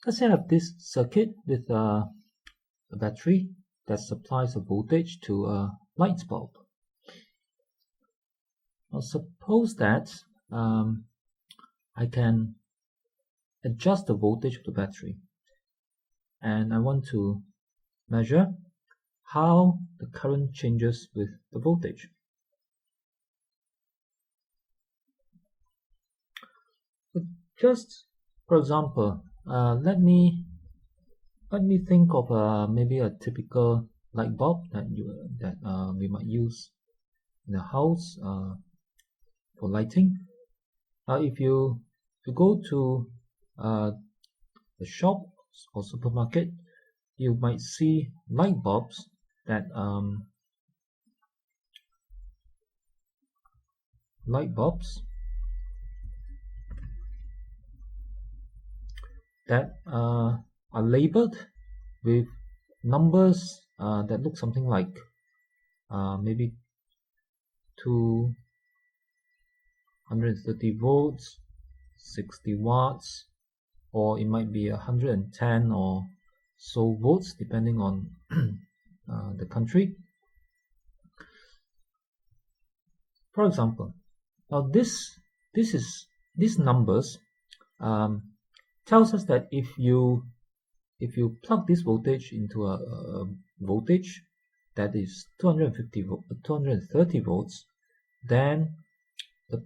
let's say I have this circuit with a battery that supplies a voltage to a light bulb. Now suppose that I can adjust the voltage of the battery, and I want to measure how the current changes with the voltage. But just for example, let me think of maybe a typical light bulb that we might use in a house for lighting. If you go to the shop or supermarket, you might see light bulbs that are labeled with numbers that look something like maybe 230 volts, 60 watts, or it might be 110 or so volts depending on the country. For example, now these numbers tells us that if you plug this voltage into a voltage that is 230 volts, then the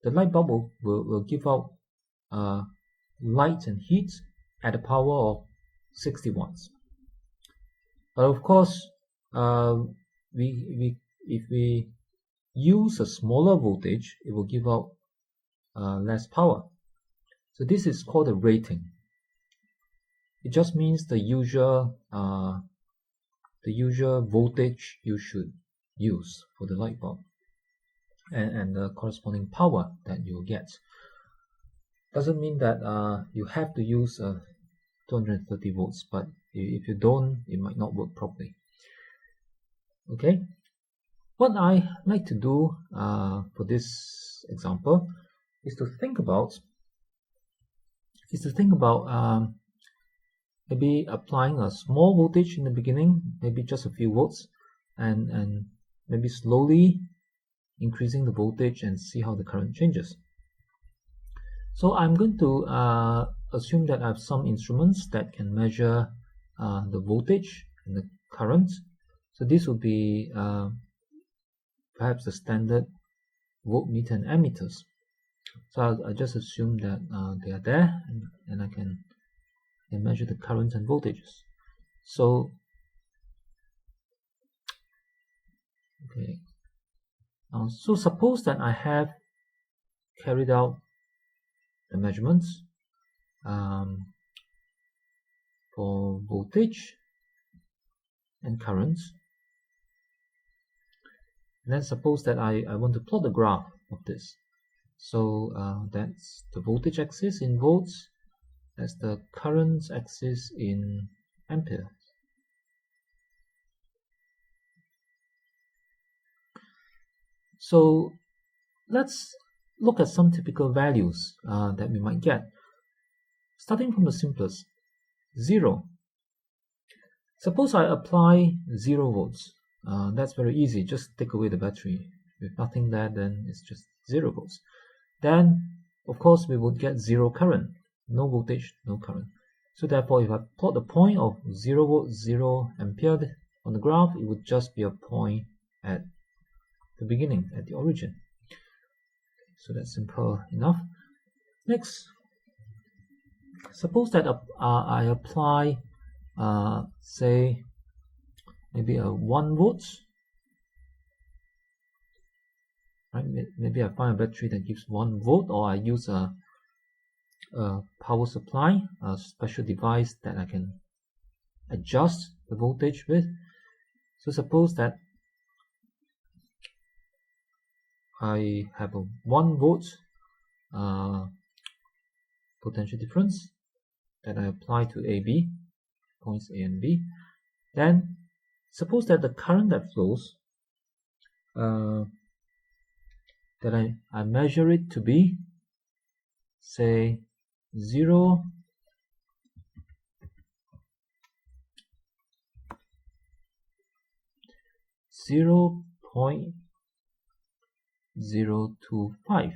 light bulb will give out light and heat at a power of 60 watts. But of course, if we use a smaller voltage, it will give out less power. So this is called a rating. It just means the usual voltage you should use for the light bulb, and the corresponding power that you will get. Doesn't mean that you have to use 230 volts, but if you don't, it might not work properly. Okay, what I like to do for this example is to think about maybe applying a small voltage in the beginning, maybe just a few volts, and maybe slowly increasing the voltage and see how the current changes. So I'm going to assume that I have some instruments that can measure the voltage and the current. So this would be perhaps the standard voltmeter and ammeters. So I just assume that they are there, and I can measure the current and voltages. So okay, so suppose that I have carried out the measurements for voltage and current, and then suppose that I want to plot the graph of this. So that's the voltage axis in volts, that's the current axis in ampere. So let's look at some typical values that we might get. Starting from the simplest, 0. Suppose I apply 0 volts. That's very easy, just take away the battery. With nothing there, then it's just 0 volts. Then, of course, we would get 0 current. No voltage, no current. So therefore, if I plot the point of 0 volt, 0 ampere on the graph, it would just be a point at the beginning, at the origin. So that's simple enough. Next, suppose that I apply, say, maybe a 1 volt. Right? Maybe I find a battery that gives 1 volt, or I use a power supply, a special device that I can adjust the voltage with. So suppose that I have a 1 volt potential difference that I apply to AB, points A and B. Then suppose that the current that flows, that I measure it to be, say, 0 0.025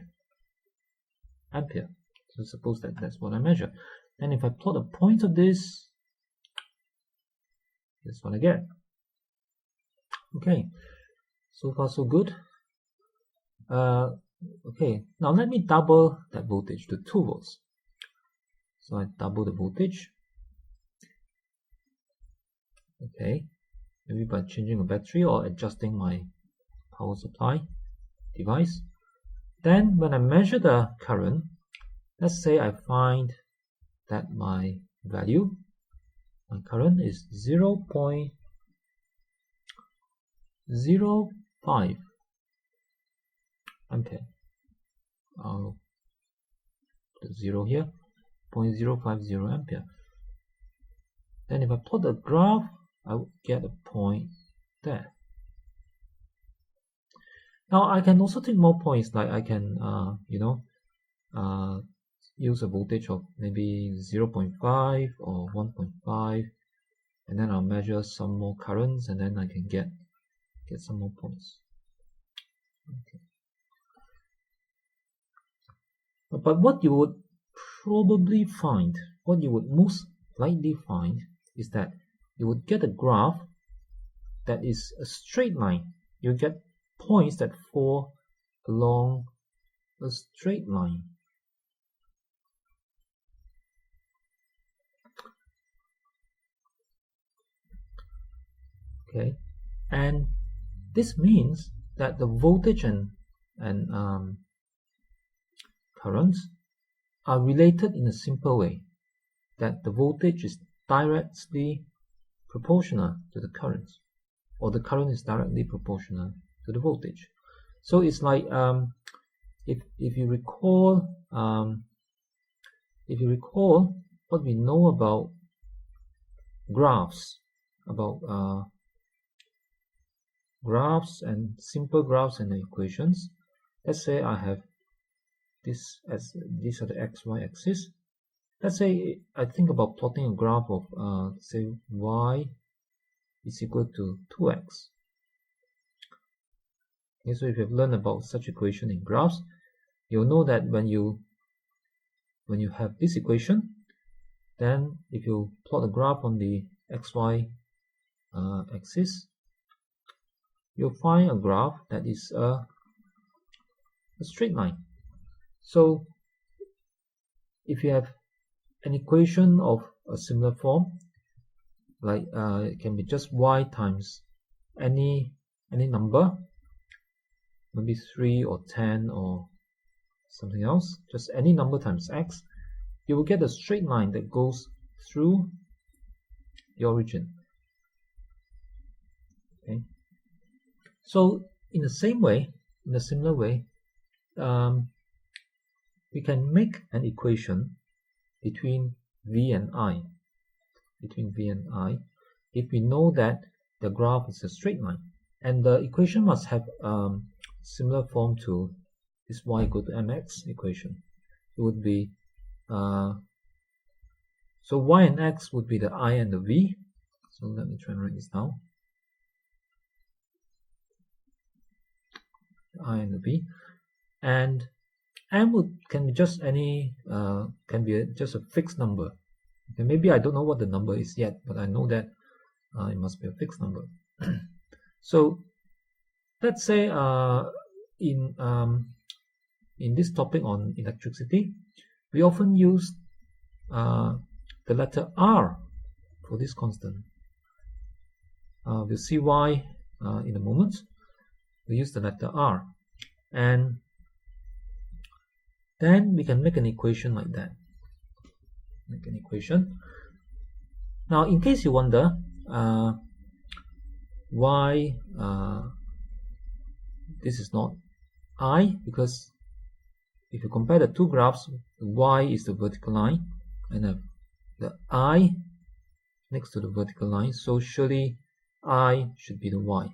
ampere. So suppose that that's what I measure. Then if I plot a point of this, that's what I get. Okay, so far so good. Okay, now let me double that voltage to 2 volts. So I double the voltage. Okay, maybe by changing a battery or adjusting my power supply device. Then when I measure the current, let's say I find that my current is 0.05 ampere. I'll put a 0 here, 0.050 ampere. Then if I plot the graph, I will get a point there. Now I can also take more points, like I can use a voltage of maybe 0.5 or 1.5, and then I'll measure some more currents, and then I can get some more points. Okay. But what you would probably find, what you would most likely find, is that you would get a graph that is a straight line. You get points that fall along a straight line. Okay, and this means that the voltage and currents are related in a simple way, that the voltage is directly proportional to the current, or the current is directly proportional to the voltage. So it's like if you recall what we know about graphs, graphs and simple graphs and equations. Let's say I have this as these are the xy axis. Let's say I think about plotting a graph of say y is equal to 2x. Okay, so if you've learned about such equation in graphs, you'll know that when you have this equation, then if you plot a graph on the xy axis, you'll find a graph that is a straight line. So if you have an equation of a similar form, like it can be just y times any number, maybe 3 or 10 or something else, just any number times x, you will get a straight line that goes through the origin. Okay. So in the similar way, we can make an equation between v and I, if we know that the graph is a straight line, and the equation must have similar form to this y equal to mx equation. It would be so y and x would be the I and the v. So let me try and write this down. I and the v, and m can be just any just a fixed number. Okay, maybe I don't know what the number is yet, but I know that it must be a fixed number. So let's say in this topic on electricity, we often use the letter R for this constant. We'll see why in a moment. We use the letter R, and then we can make an equation like that. Make an equation. Now, in case you wonder why this is not I, because if you compare the two graphs, the y is the vertical line and the I next to the vertical line, so surely I should be the y.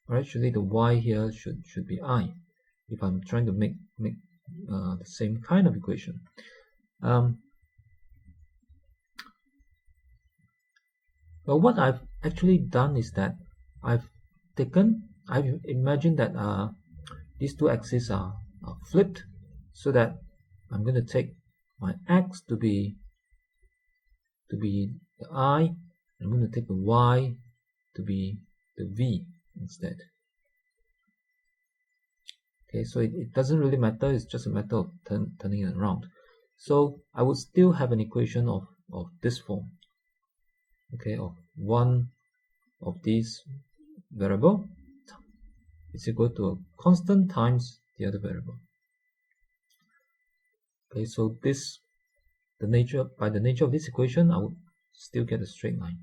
Or actually the y here should be I, if I'm trying to make the same kind of equation. But what I've actually done is that I've imagined that these two axes are flipped, so that I'm going to take my x to be the I, I'm going to take the y to be the v instead. Okay, so it doesn't really matter, it's just a matter of turning it around. So I would still have an equation of this form, okay, of one of these variable is equal to a constant times the other variable. Okay, so by the nature of this equation, I would still get a straight line.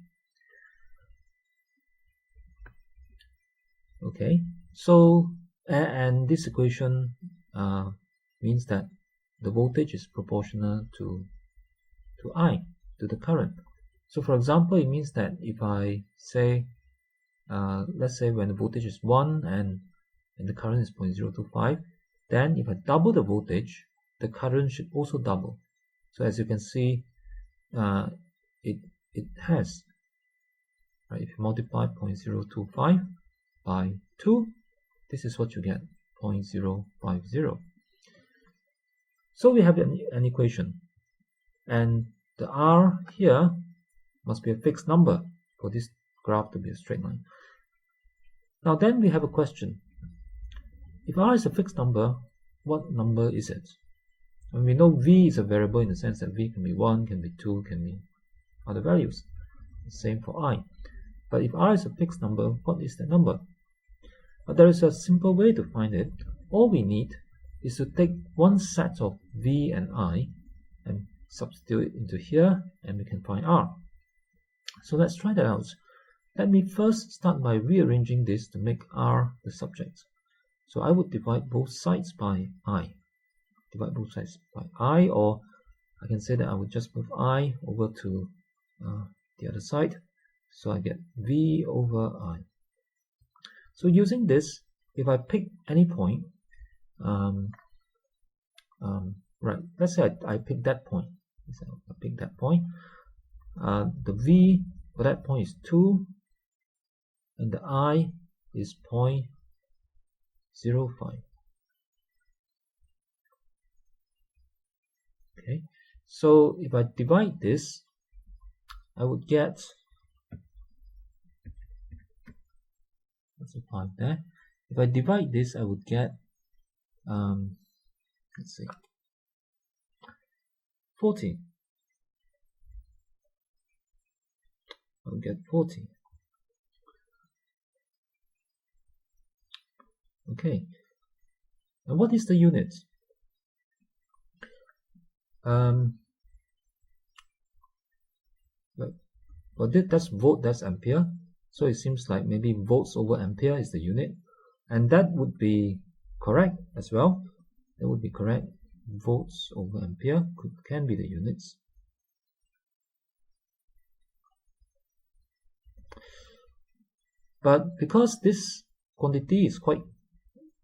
Okay, so and this equation means that the voltage is proportional to I, to the current. So for example, it means that if I say, let's say when the voltage is 1 and the current is 0.025, then if I double the voltage, the current should also double. So as you can see, it has, right? If you multiply 0.025 by 2, this is what you get, 0.050. So we have an equation, and the R here must be a fixed number for this graph to be a straight line. Now then we have a question. If R is a fixed number, what number is it? And we know V is a variable in the sense that V can be 1, can be 2, can be other values. The same for I. But if R is a fixed number, what is that number? But there is a simple way to find it. All we need is to take one set of V and I and substitute it into here, and we can find R. So let's try that out. Let me first start by rearranging this to make R the subject. So I would divide both sides by I. Divide both sides by I, or I can say that I would just move I over to the other side. So I get V over I. So using this, if I pick any point, right, let's say I pick that point. I pick that point. The V for that point is 2, and the I is 0.05. Okay, so if I divide this, I would get, that's a 5 there. If I divide this, I would get, let's see, 40. I would get 40. Okay, and what is the unit? Well, that's volt, that's ampere. So it seems like maybe volts over ampere is the unit, and that would be correct as well. That would be correct. Volts over ampere can be the units. But because this quantity is quite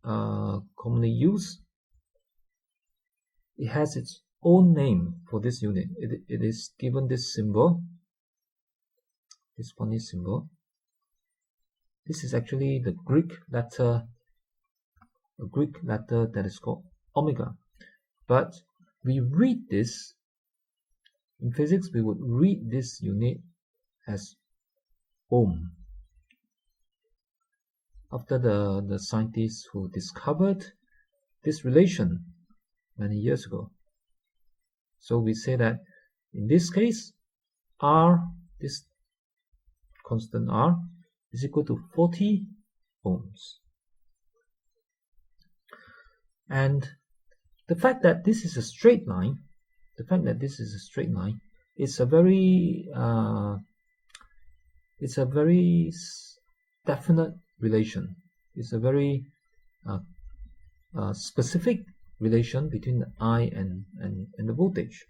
commonly used, it has its own name for this unit. It is given this symbol, this funny symbol. This is actually the Greek letter, that is called omega. But we read this, in physics we would read this unit as ohm. After the scientists who discovered this relation many years ago. So we say that in this case, R, this constant R, is equal to 40 ohms. And the fact that this is a straight line, is a very definite relation. It's a very specific relation between the I and the voltage,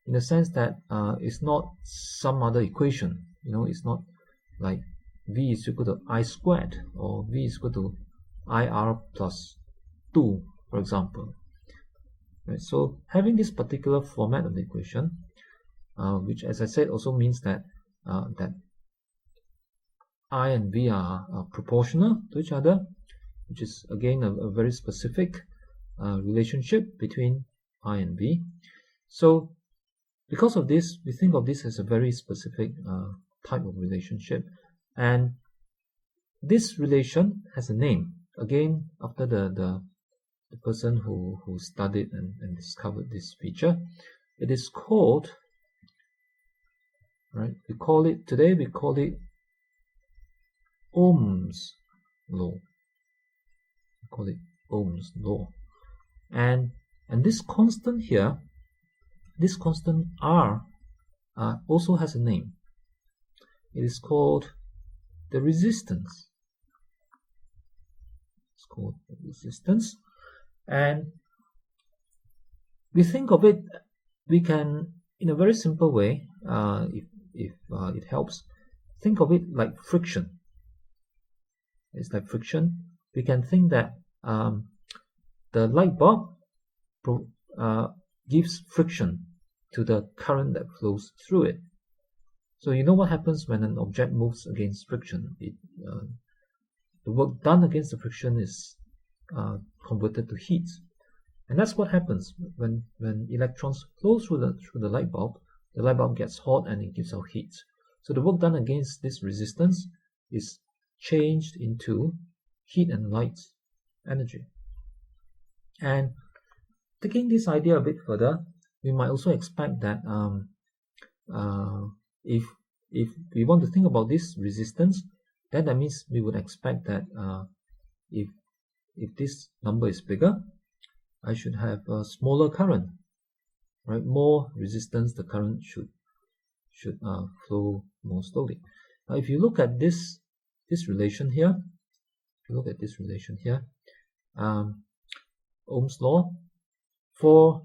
in the sense that it's not some other equation. It's not like V is equal to I squared, or V is equal to IR plus 2, for example. Right, so having this particular format of the equation, which, as I said, also means that I and V are proportional to each other, which is again a very specific relationship between I and V. So because of this, we think of this as a very specific type of relationship, and this relation has a name, again after the person who studied and discovered this feature. It is called, right, we call it Ohm's law. We call it Ohm's law. And this constant here, this constant R, also has a name. It is called the resistance. It's called the resistance. And we think of it, we can, in a very simple way, if it helps, think of it like friction. It's like friction. We can think that the light bulb gives friction to the current that flows through it. So you know what happens when an object moves against friction? The work done against the friction is converted to heat, and that's what happens when electrons flow through the light bulb. The light bulb gets hot and it gives out heat. So the work done against this resistance is changed into heat and light energy. And taking this idea a bit further, we might also expect that if we want to think about this resistance, then that means we would expect that if this number is bigger, I should have a smaller current, right? More resistance, the current should flow more slowly. Now, if you look at this relation here, Ohm's law, for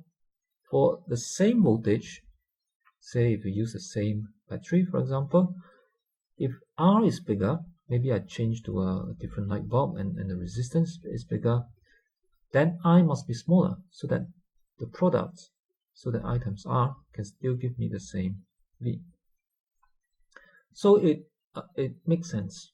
the same voltage, say if you use the same battery, for example, if R is bigger, maybe I change to a different light bulb and the resistance is bigger, then I must be smaller, so that the product, so that I times R can still give me the same V. So it makes sense.